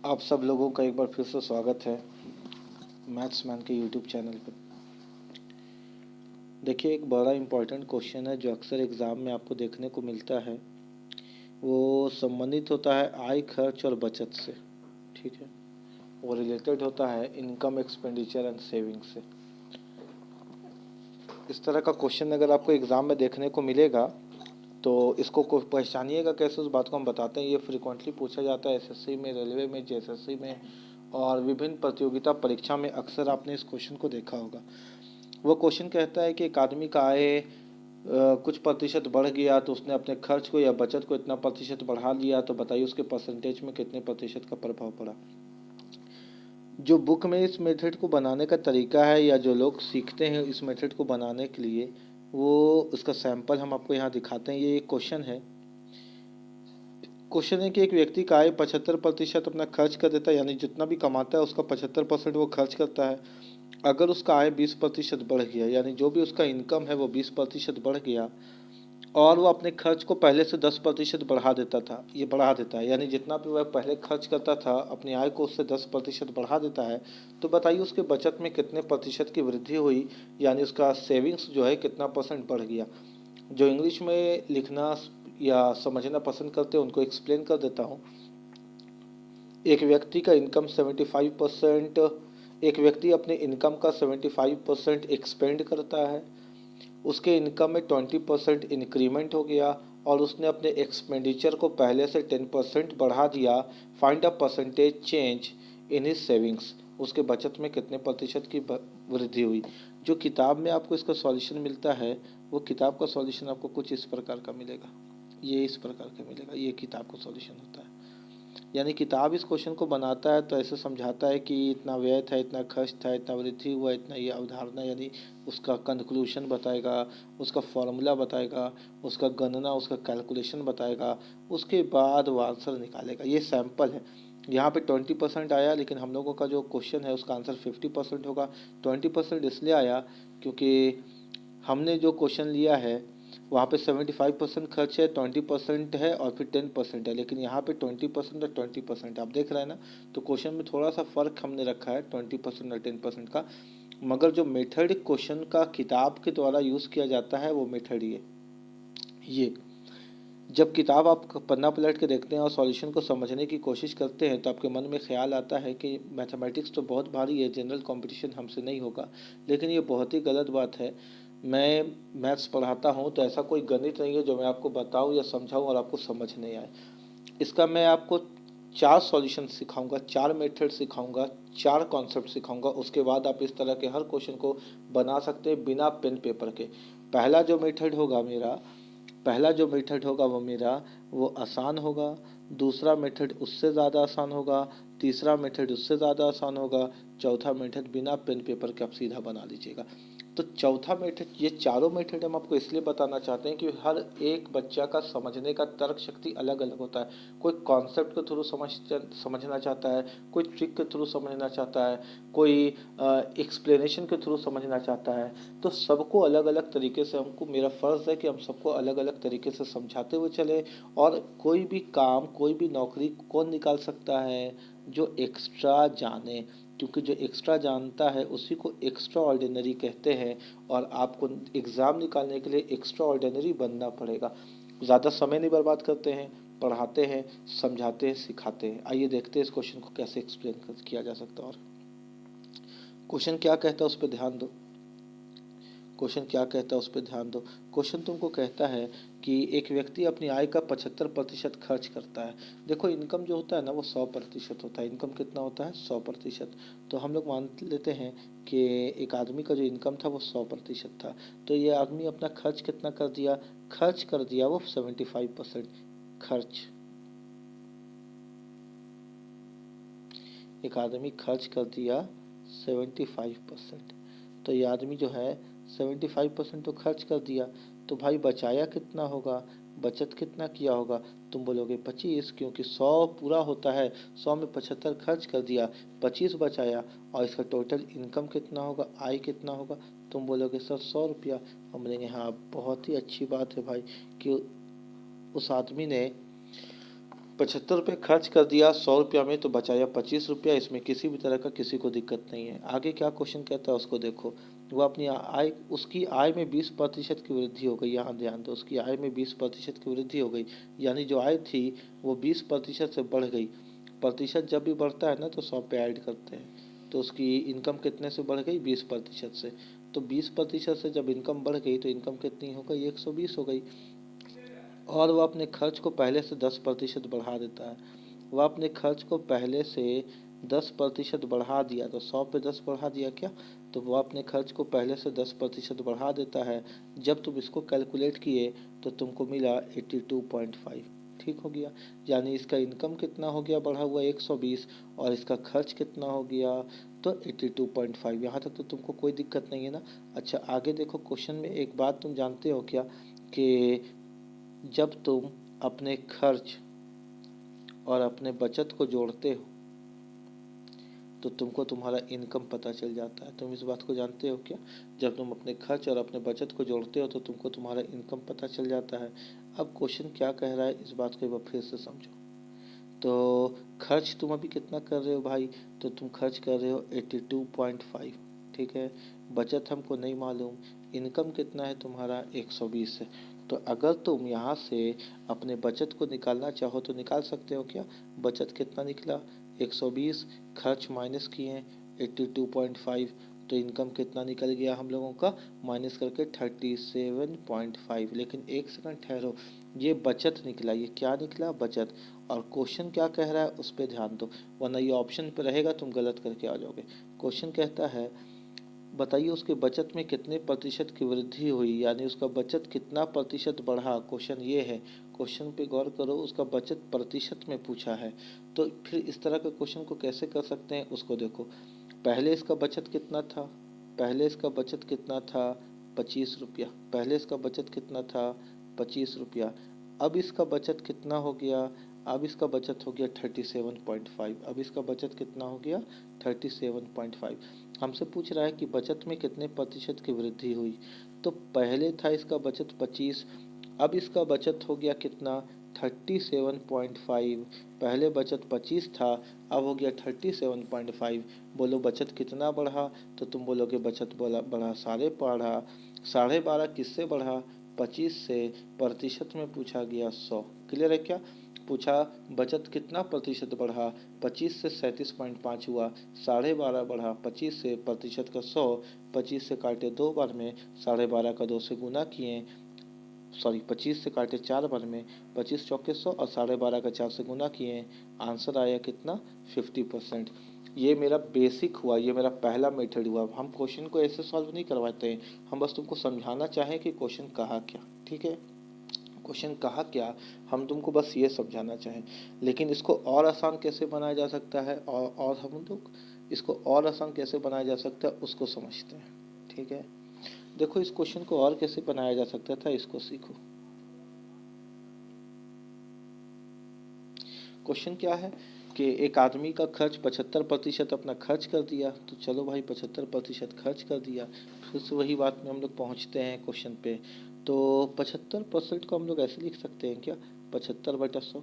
आप सब लोगों का एक बार फिर से स्वागत है मैथ्स मैन के यूट्यूब चैनल पर। देखिए, एक बड़ा इम्पोर्टेंट क्वेश्चन है जो अक्सर एग्ज़ाम में आपको देखने को मिलता है। वो संबंधित होता है आय, खर्च और बचत से। ठीक है, वो रिलेटेड होता है इनकम, एक्सपेंडिचर एंड सेविंग से। इस तरह का क्वेश्चन अगर आपको एग्ज़ाम में देखने को मिलेगा तो इसको पहचानिएगा कैसे, उस बात को हम बताते हैं। ये फ्रिक्वेंटली पूछा जाता है एसएससी में, रेलवे में, जेएसएससी में और विभिन्न प्रतियोगिता परीक्षा में अक्सर आपने इस क्वेश्चन को देखा होगा। वो क्वेश्चन कहता है कि एक आदमी का आय कुछ प्रतिशत बढ़ गया तो उसने अपने खर्च को या बचत को इतना प्रतिशत बढ़ा लिया, तो बताइए उसके परसेंटेज में कितने प्रतिशत का प्रभाव पड़ा। जो बुक में इस मेथड को बनाने का तरीका है या जो लोग सीखते हैं इस मेथड को बनाने के लिए, वो उसका सैंपल हम आपको यहाँ दिखाते हैं। ये एक क्वेश्चन है कि एक व्यक्ति का आय 75% अपना खर्च कर देता है, यानी जितना भी कमाता है उसका 75% वो खर्च करता है। अगर उसका आय 20% बढ़ गया, यानी जो भी उसका इनकम है वो 20% बढ़ गया और वो अपने खर्च को पहले से 10% बढ़ा देता है, यानी जितना भी वह पहले खर्च करता था अपनी आय को उससे 10% बढ़ा देता है, तो बताइए उसके बचत में कितने प्रतिशत की वृद्धि हुई, यानी उसका सेविंग्स जो है कितना परसेंट बढ़ गया। जो इंग्लिश में लिखना या समझना पसंद करते हैं उनको एक्सप्लेन कर देता हूँ। एक व्यक्ति का इनकम 75%, एक व्यक्ति अपने इनकम का 75% एक्सपेंड करता है, उसके इनकम में 20% इंक्रीमेंट हो गया और उसने अपने एक्सपेंडिचर को पहले से 10% बढ़ा दिया। Find a percentage change in his savings, उसके बचत में कितने प्रतिशत की वृद्धि हुई। जो किताब में आपको इसका सॉल्यूशन मिलता है वो किताब का सॉल्यूशन आपको कुछ इस प्रकार का मिलेगा, ये इस प्रकार का मिलेगा, ये किताब का सॉल्यूशन होता है। यानी किताब इस क्वेश्चन को बनाता है तो ऐसे समझाता है कि इतना व्यय था, इतना खर्च था, इतना वृद्धि हुआ, इतना ये अवधारणा, यानी उसका कंक्लूशन बताएगा, उसका फॉर्मूला बताएगा, उसका गणना, उसका कैलकुलेशन बताएगा, उसके बाद वो आंसर निकालेगा। ये सैम्पल है। यहाँ पे 20% आया, लेकिन हम लोगों का जो क्वेश्चन है उसका आंसर 50% होगा। 20% इसलिए आया क्योंकि हमने जो क्वेश्चन लिया है वहाँ पे 75% खर्च है, 20% है और फिर 10% है, लेकिन यहाँ पे 20% और 20% आप देख रहे हैं ना। तो क्वेश्चन में थोड़ा सा फ़र्क हमने रखा है 20% और 10% का, मगर जो मेथड क्वेश्चन का किताब के द्वारा यूज़ किया जाता है वो मेथड ये जब किताब आप पन्ना पलट के देखते हैं और सॉल्यूशन को समझने की कोशिश करते हैं तो आपके मन में ख्याल आता है कि मैथमेटिक्स तो बहुत भारी है, जनरल कंपटीशन हमसे नहीं होगा। लेकिन ये बहुत ही गलत बात है। मैं मैथ्स पढ़ाता हूँ तो ऐसा कोई गणित नहीं है जो मैं आपको बताऊँ या समझाऊँ और आपको समझ नहीं आए। इसका मैं आपको 4 सॉल्यूशन सिखाऊंगा, 4 मेथड सिखाऊंगा, 4 कॉन्सेप्ट सिखाऊंगा। उसके बाद आप इस तरह के हर क्वेश्चन को बना सकते हैं बिना पेन पेपर के। पहला जो मेथड होगा वो आसान होगा। दूसरा मेथड उससे ज़्यादा आसान होगा। तीसरा मेथड उससे ज़्यादा आसान होगा। चौथा मेथड बिना पेन पेपर के आप सीधा बना लीजिएगा। तो चौथा मेथड, ये चारों मेथड हम आपको इसलिए बताना चाहते हैं कि हर एक बच्चा का समझने का तर्क शक्ति अलग अलग होता है। कोई कॉन्सेप्ट के थ्रू समझना चाहता है, कोई ट्रिक के थ्रू समझना चाहता है, कोई एक्सप्लेनेशन के थ्रू समझना चाहता है। तो सबको अलग अलग तरीके से मेरा फ़र्ज़ है कि हम सबको अलग अलग तरीके से समझाते हुए चले। और कोई भी काम, कोई भी नौकरी कौन निकाल सकता है? जो एक्स्ट्रा जाने, क्योंकि जो एक्स्ट्रा जानता है उसी को एक्स्ट्रा ऑर्डिनरी कहते हैं। और आपको एग्ज़ाम निकालने के लिए एक्स्ट्रा ऑर्डिनरी बनना पड़ेगा। ज़्यादा समय नहीं बर्बाद करते हैं, पढ़ाते हैं, समझाते हैं, सिखाते हैं। आइए देखते हैं इस क्वेश्चन को कैसे एक्सप्लेन किया जा सकता है। और क्वेश्चन क्या कहता है उस पर ध्यान दो। क्वेश्चन तुमको कहता है कि एक व्यक्ति अपनी आय का 75% खर्च करता है। देखो, इनकम जो होता है ना वो 100% होता है। इनकम कितना होता है? 100%। तो हम लोग मान लेते हैं कि एक आदमी का जो इनकम था वो 100% था। तो ये आदमी अपना खर्च कितना कर दिया? खर्च कर दिया वो 75%। खर्च, एक आदमी खर्च कर दिया 75%। तो ये आदमी जो है 75% तो खर्च कर दिया, तो भाई बचाया कितना होगा? बचत कितना किया होगा? तुम बोलोगे 25, क्योंकि 100 पूरा होता है, 100 में 75 खर्च कर दिया, 25 बचाया। और इसका टोटल इनकम कितना होगा, आय कितना होगा? तुम बोलोगे सर 100 रुपया। हम बोलेंगे हाँ, बहुत ही अच्छी बात है भाई कि उस आदमी ने ₹75 खर्च कर दिया 100 रुपया में, तो बचाया 25 रुपया। इसमें किसी भी तरह का किसी को दिक्कत नहीं है। आगे क्या क्वेश्चन कहता है उसको देखो। वो अपनी आय, उसकी आय में 20% की वृद्धि हो गई। यहाँ ध्यान दो, उसकी आय में 20% की वृद्धि हो गई, यानी जो आय थी वो 20% से बढ़ गई। प्रतिशत जब भी बढ़ता है ना तो 100 पे ऐड करते हैं, तो उसकी इनकम कितने से बढ़ गई? 20% से। तो 20% से जब इनकम बढ़ गई तो इनकम कितनी हो गई? 120 हो गई। और वह अपने खर्च को पहले से 10% बढ़ा देता है। वह अपने खर्च को पहले से 10% बढ़ा दिया, तो 100 पे 10 बढ़ा दिया क्या, तो वह अपने खर्च को पहले से 10% बढ़ा देता है। जब तुम इसको कैलकुलेट किए तो तुमको मिला 82.5। ठीक हो गया, यानी इसका इनकम कितना हो गया बढ़ा हुआ 120, और इसका खर्च कितना हो गया तो 82.5। यहाँ तक तो तुमको कोई दिक्कत नहीं है ना। अच्छा आगे देखो, क्वेश्चन में एक बात तुम जानते हो क्या, कि जब तुम अपने खर्च और अपने बचत को जोड़ते हो तो तुमको तुम्हारा इनकम पता चल जाता है। तुम इस बात को जानते हो क्या? जब तुम अपने खर्च और अपने बचत को जोड़ते हो तो तुमको तुम्हारा इनकम पता चल जाता है। अब क्वेश्चन क्या कह रहा है इस बात को एक बार फिर से समझो। तो खर्च तुम अभी कितना कर रहे हो भाई, तो तुम खर्च कर रहे हो 82.5। ठीक है, बचत हमको नहीं मालूम, इनकम कितना है तुम्हारा 120 है। तो अगर तुम यहाँ से अपने बचत को निकालना चाहो तो निकाल सकते हो क्या? बचत कितना निकला 120, खर्च माइनस किए 82.5, तो इनकम कितना निकल गया हम लोगों का, माइनस करके 37.5। लेकिन एक सेकंड ठहरो, ये बचत निकला, ये क्या निकला? बचत। और क्वेश्चन क्या कह रहा है उस पर ध्यान दो, वरना ये ऑप्शन पे रहेगा तुम गलत करके आ जाओगे। क्वेश्चन कहता है बताइए उसके बचत में कितने प्रतिशत की वृद्धि हुई, यानी उसका बचत कितना प्रतिशत बढ़ा। क्वेश्चन ये है, क्वेश्चन पे गौर करो, उसका बचत प्रतिशत में पूछा है। तो फिर इस तरह के क्वेश्चन को कैसे कर सकते हैं उसको देखो। पहले इसका बचत कितना था, पहले इसका बचत कितना था 25 रुपया। पहले इसका बचत कितना था 25 रुपया। अब इसका बचत कितना हो गया, अब इसका बचत हो गया 37.5। अब इसका बचत कितना हो गया 37.5। हमसे पूछ रहा है कि बचत में कितने प्रतिशत की वृद्धि हुई। तो पहले था इसका बचत 25, अब इसका बचत हो गया कितना 37.5। पहले बचत 25 था, अब हो गया 37.5। बोलो बचत कितना बढ़ा, तो तुम बोलोगे बचत बढ़ा 12.5। 12.5 किससे बढ़ा? 25 से। प्रतिशत में पूछा गया 100। क्लियर है क्या? पूछा बचत कितना प्रतिशत बढ़ा, 25 से 37.5 हुआ, 12.5 बढ़ा 25 से, प्रतिशत का 100। 25 से काटे 2 बार में, 12.5 का 2 से गुना किए, सॉरी 25 से काटे 4 बार में, 25 चौके 100 और 12.5 का 4 से गुना किए, आंसर आया कितना 50%। ये मेरा बेसिक हुआ, ये मेरा पहला मेथड हुआ। हम क्वेश्चन को ऐसे सॉल्व नहीं करवाते हैं, हम बस तुमको समझाना चाहें कि क्वेश्चन कहा क्या। ठीक है, क्वेश्चन कहा क्या, हम तुमको बस ये समझाना चाहें। लेकिन इसको और आसान कैसे बनाया जा सकता है, और हम लोग इसको और आसान कैसे बनाया जा सकता है उसको समझते हैं। ठीक है, देखो इस क्वेश्चन को और कैसे बनाया जा सकता था इसको सीखो। क्वेश्चन क्या है कि एक आदमी का खर्च 75% अपना खर्च कर दिया। तो चलो भाई 75% खर्च कर दिया, फिर से वही बात में हम लोग पहुँचते हैं क्वेश्चन पे। तो 75% को हम लोग ऐसे लिख सकते हैं क्या, 75/100,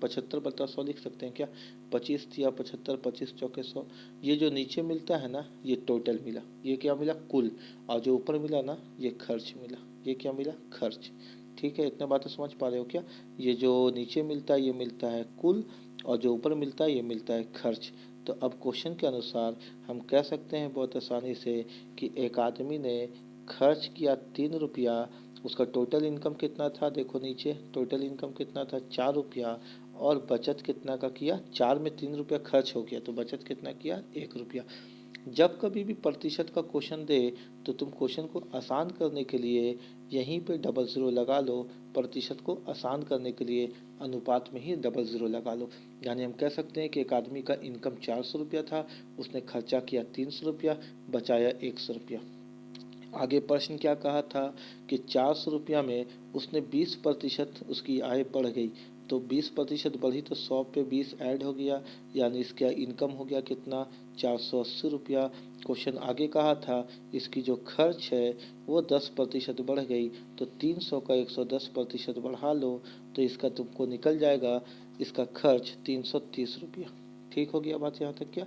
75/100 लिख सकते हैं क्या। 25 दिया 75, 25 चौके 100। ये जो नीचे मिलता है ना ये टोटल मिला, ये क्या मिला कुल, और जो ऊपर मिला ना ये खर्च मिला। ये क्या मिला खर्च। ठीक है, इतने बातें समझ पा रहे हो क्या? ये जो नीचे मिलता है ये मिलता है कुल, और जो ऊपर मिलता है ये मिलता है खर्च। तो अब क्वेश्चन के अनुसार हम कह सकते हैं बहुत आसानी से कि एक आदमी ने खर्च किया 3 रुपया। उसका टोटल इनकम कितना था, देखो नीचे टोटल इनकम कितना था 4 रुपया। और बचत कितना का किया, 4 में 3 रुपया खर्च हो गया, तो बचत कितना किया 1 रुपया। जब कभी भी प्रतिशत का क्वेश्चन दे तो तुम क्वेश्चन को आसान करने के लिए यहीं पे डबल ज़ीरो लगा लो। प्रतिशत को आसान करने के लिए अनुपात में ही डबल ज़ीरो लगा लो। यानी हम कह सकते हैं कि एक आदमी का इनकम 400 रुपया था, उसने खर्चा किया 300 रुपया, बचाया 100 रुपया। आगे प्रश्न क्या कहा था कि 400 रुपया में उसने 20% उसकी आय बढ़ गई। तो 20% बढ़ी तो 100 पे 20 ऐड हो गया, यानी इसका इनकम हो गया कितना, 480 रुपया। क्वेश्चन आगे कहा था इसकी जो खर्च है वो 10% बढ़ गई, तो 300 का 110% बढ़ा लो तो इसका तुमको निकल जाएगा इसका खर्च 330 रुपया। ठीक हो गया बात यहाँ तक क्या?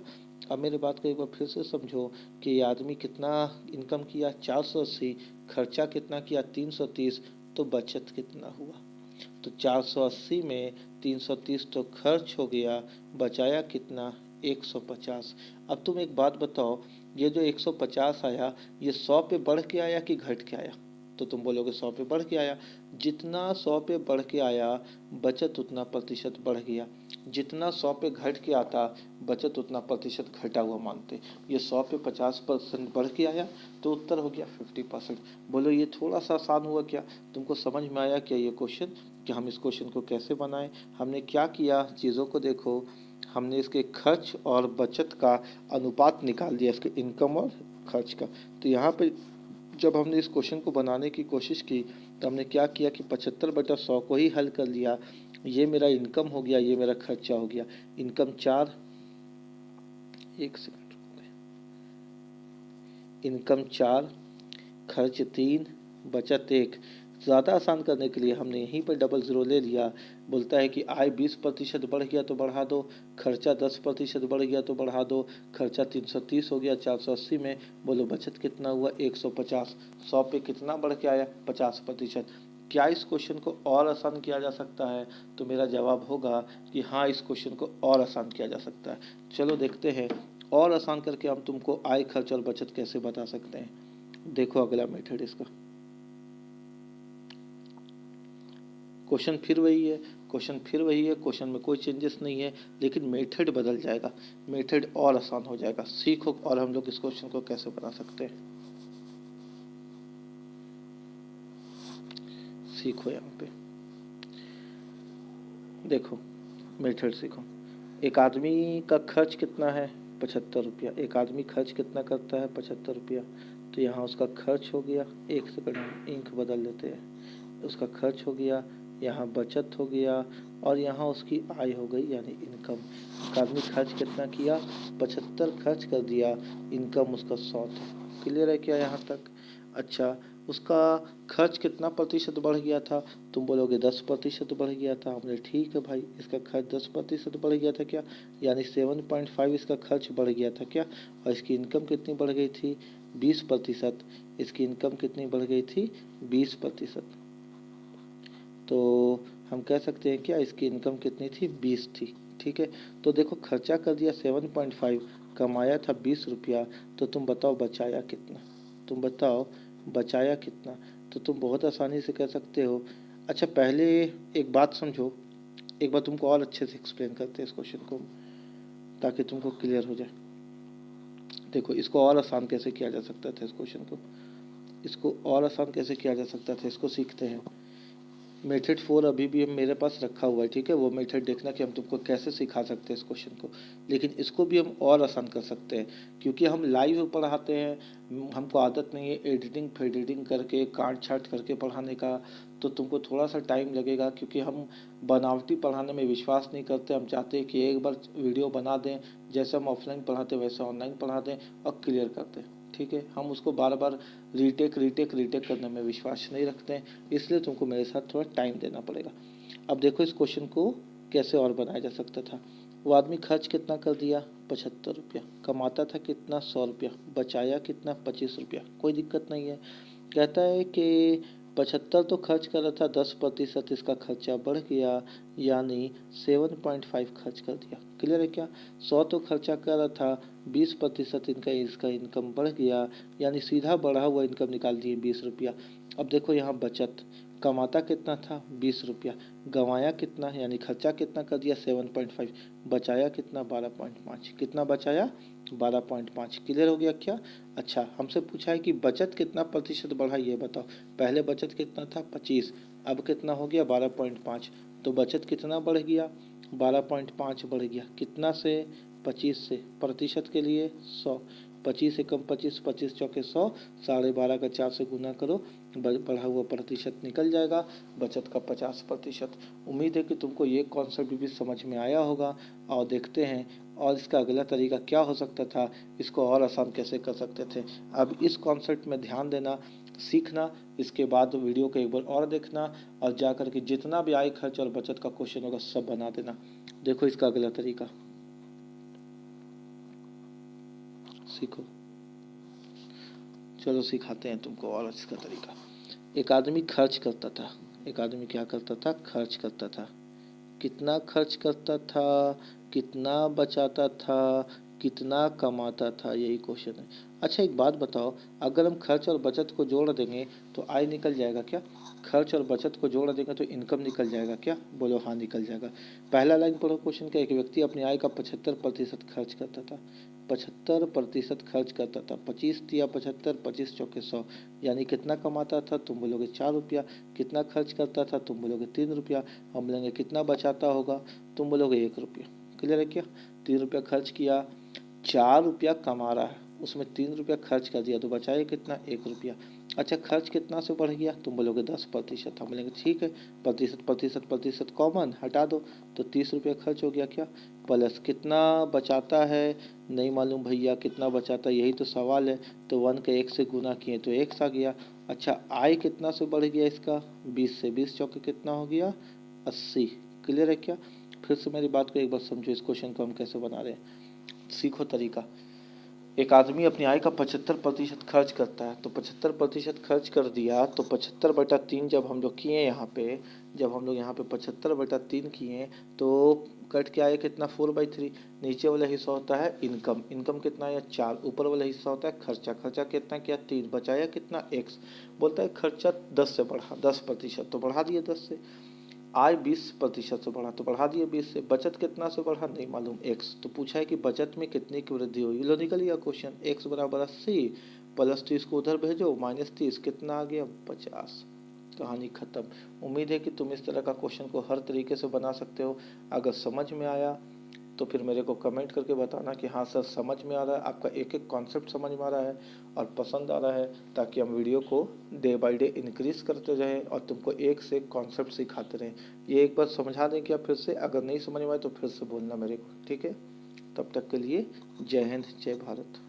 अब मेरे बात को एक बार फिर से समझो कि ये आदमी कितना इनकम किया 480, खर्चा कितना किया 330, तो बचत कितना हुआ? तो 480 में 330 तो खर्च हो गया, बचाया कितना 150। अब तुम एक बात बताओ, ये जो 150 आया ये 100 पे बढ़ के आया कि घट के आया? तो तुम बोलोगे 100 पे बढ़ के आया। जितना 100 पे बढ़ के आया बचत उतना प्रतिशत बढ़ गया, जितना 100 पे घट के आता बचत उतना प्रतिशत घटा हुआ मानते। ये 100 पे 50% बढ़ के आया तो उत्तर हो गया 50%। बोलो ये थोड़ा सा आसान हुआ क्या? तुमको समझ में आया क्या ये क्वेश्चन, कि हम इस क्वेश्चन को कैसे बनाएं? हमने क्या किया, चीज़ों को देखो, हमने इसके खर्च और बचत का अनुपात निकाल दिया, इसके इनकम और खर्च का। तो यहाँ पे जब हमने इस क्वेश्चन को बनाने की कोशिश की तो हमने क्या किया कि 75/100 को ही हल कर लिया। ये मेरा इनकम हो गया, ये मेरा खर्चा हो गया। इनकम 4, एक सेकंड, इनकम 4, खर्च 3, बचत 1। ज़्यादा आसान करने के लिए हमने यहीं पर डबल ज़ीरो ले लिया। बोलता है कि आय 20% बढ़ गया तो बढ़ा दो, खर्चा 10% बढ़ गया तो बढ़ा दो। खर्चा 330 हो गया 480 में, बोलो बचत कितना हुआ 150। 100 पे कितना बढ़ के आया 50%। क्या इस क्वेश्चन को और आसान किया जा सकता है? तो मेरा जवाब होगा कि हाँ, इस क्वेश्चन को और आसान किया जा सकता है। चलो देखते हैं और आसान करके हम तुमको आय, खर्च और बचत कैसे बता सकते हैं। देखो अगला मेथड इसका। क्वेश्चन फिर वही है, क्वेश्चन में कोई चेंजेस नहीं है, लेकिन मेथड बदल जाएगा, मेथड और आसान हो जाएगा। सीखो और हम लोग इस क्वेश्चन को कैसे बना सकते हैं, सीखो। यहाँ पे देखो, मेथड सीखो। एक आदमी का खर्च कितना है 75 रुपया, एक आदमी खर्च कितना करता है 75 रुपया। तो यहाँ उसका खर्च हो गया, एक सेकंड हम इंक बदल लेते हैं, उसका खर्च हो गया, यहाँ बचत हो गया और यहाँ उसकी आय हो गई यानी इनकम। एक आदमी खर्च कितना किया 75 खर्च कर दिया, इनकम उसका 100 था। क्लियर है क्या यहाँ तक? अच्छा, उसका खर्च कितना प्रतिशत बढ़ गया था? तुम बोलोगे 10% बढ़ गया था। हमने ठीक है भाई, इसका खर्च 10% बढ़ गया था क्या, यानी 7.5 इसका खर्च बढ़ गया था क्या? और इसकी इनकम कितनी बढ़ गई थी 20%। इसकी इनकम कितनी बढ़ गई थी 20%। तो हम कह सकते हैं क्या, इसकी इनकम कितनी थी 20 थी। ठीक है, तो देखो खर्चा कर दिया 7.5, कमाया था 20 रुपया, तो तुम बताओ बचाया कितना, तुम बताओ बचाया कितना? तो तुम बहुत आसानी से कह सकते हो। अच्छा पहले एक बात समझो, एक बार तुमको और अच्छे से एक्सप्लेन करते हैं इस क्वेश्चन को ताकि तुमको क्लियर हो जाए। देखो इसको और आसान कैसे किया जा सकता था, इस क्वेश्चन को, इसको और आसान कैसे किया जा सकता था, इसको सीखते हैं। मेथड 4 अभी भी मेरे पास रखा हुआ है, ठीक है, वो मेथड देखना कि हम तुमको कैसे सिखा सकते हैं इस क्वेश्चन को। लेकिन इसको भी हम और आसान कर सकते हैं क्योंकि हम लाइव पढ़ाते हैं, हमको आदत नहीं है एडिटिंग फेडिटिंग करके काट छाट करके पढ़ाने का। तो तुमको थोड़ा सा टाइम लगेगा क्योंकि हम बनावटी पढ़ाने में विश्वास नहीं करते। हम चाहते हैं कि एक बार वीडियो बना दें, जैसे हम ऑफलाइन पढ़ाते हैं वैसे ऑनलाइन पढ़ा दें और क्लियर कर दें। ठीक है, हम उसको बार बार रीटेक करने में विश्वास नहीं रखते हैं, इसलिए तुमको मेरे साथ थोड़ा टाइम देना पड़ेगा। अब देखो इस क्वेश्चन को कैसे और बनाया जा सकता था। वो आदमी खर्च कितना कर दिया 75 रुपया, कमाता था कितना 100 रुपया, बचाया कितना 25 रुपया, कोई दिक्कत नहीं है। कहता है कि 75 तो खर्च कर रहा था, 10% इसका खर्चा बढ़ गया यानी 7.5 खर्च कर दिया। क्लियर है क्या? 100 तो खर्चा कर रहा था, 20% इनका इसका इनकम बढ़ गया यानी सीधा बढ़ा हुआ इनकम निकाल दिए 20 रुपया। अब देखो यहाँ बचत, कमाता कितना था 20 रुपया, गंवाया कितना यानी खर्चा कितना कर दिया 7.5, बचाया कितना 12.5, कितना बचाया 12.5। क्लियर हो गया क्या? अच्छा हमसे पूछा है कि बचत कितना प्रतिशत बढ़ा ये बताओ। पहले बचत कितना था 25, अब कितना हो गया 12.5, तो बचत कितना बढ़ गया 12.5 बढ़ गया, कितना से 25 से, प्रतिशत के लिए 100। 25 एकम 25, 25 चौके 100, 12.5 का 4 से गुना करो, बढ़ा हुआ प्रतिशत निकल जाएगा, बचत का 50%। उम्मीद है कि तुमको ये कॉन्सेप्ट भी समझ में आया होगा। और देखते हैं और इसका अगला तरीका क्या हो सकता था, इसको और आसान कैसे कर सकते थे। अब इस कॉन्सेप्ट में ध्यान देना, सीखना, इसके बाद वीडियो को एक बार और देखना और जा कर के जितना भी आय खर्च और बचत का क्वेश्चन होगा सब बना देना। देखो इसका अगला तरीका, सीखो। चलो सिखाते हैं तुमको और इसका तरीका। एक आदमी खर्च करता था, एक आदमी क्या करता था, खर्च करता था। कितना खर्च करता था, कितना बचाता था, कितना कमाता था, यही क्वेश्चन है। अच्छा एक बात बताओ, अगर हम खर्च और बचत को जोड़ देंगे तो आय निकल जाएगा क्या? खर्च और बचत को जोड़ देंगे तो इनकम निकल जाएगा क्या? बोलो हाँ निकल जाएगा। पहला लाइन पढ़ो क्वेश्चन का, एक व्यक्ति अपनी आय का 75% खर्च करता था। 75% खर्च करता था, 25 दिया 75, 25 चौके 100, यानी कितना कमाता था? तुम बोलोगे 4 रुपया। कितना खर्च करता था? तुम बोलोगे 3 रुपया। हम बोलेंगे कितना बचाता होगा? तुम बोलोगे 1 रुपया। क्लियर है क्या? 3 रुपया खर्च किया, 4 रुपया कमा रहा है, उसमें 3 रुपया खर्च कर दिया तो बचाए कितना? 1 रुपया। अच्छा खर्च कितना से बढ़ गया? तुम बोलोगे 10%। हम बोलेंगे ठीक है, प्रतिशत प्रतिशत प्रतिशत कॉमन हटा दो तो 30 रुपया खर्च हो गया क्या? प्लस कितना बचाता है? नहीं मालूम भैया कितना बचाता है, यही तो सवाल है। तो 1 के 1 से गुना किए तो 1 आ गया। अच्छा आय कितना से बढ़ गया इसका? 20 से, 20 चौके कितना हो गया? 80। क्लियर है क्या? फिर से मेरी बात को एक बार समझो, इस क्वेश्चन को हम कैसे बना रहे हैं, सीखो तरीका। एक आदमी अपनी आय का 75% खर्च करता है, तो 75% खर्च कर दिया तो 75/3 जब हम लोग किए यहाँ पे, जब हम लोग यहाँ पे 75/3 किए तो कट के आया कितना? 4/3। नीचे वाला हिस्सा होता है इनकम, इनकम कितना आया? 4। ऊपर वाला हिस्सा होता है खर्चा, खर्चा कितना किया? 3। बचाया कितना? x। बोलता है खर्चा 10 से बढ़ा, 10%, तो बढ़ा दिए 10 से। आय 20% से बढ़ा तो बढ़ा दिए 20 से। बचत कितना से बढ़ा? नहीं मालूम, x। तो पूछा है कि बचत में कितने की वृद्धि हुई, लो निकल गया क्वेश्चन, x बराबर 80 प्लस 30 को उधर भेजो, -30 कितना आ गया? 50। कहानी खत्म। उम्मीद है कि तुम इस तरह का क्वेश्चन को हर तरीके से बना सकते हो। अगर समझ में आया तो फिर मेरे को कमेंट करके बताना कि हाँ सर समझ में आ रहा है, आपका एक एक कॉन्सेप्ट समझ में आ रहा है और पसंद आ रहा है, ताकि हम वीडियो को डे बाय डे इंक्रीज करते रहें और तुमको एक से एक कॉन्सेप्ट सिखाते रहें। ये एक बार समझा दें क्या फिर से? अगर नहीं समझ में आए तो फिर से बोलना मेरे को, ठीक है? तब तक के लिए जय हिंद, जय भारत।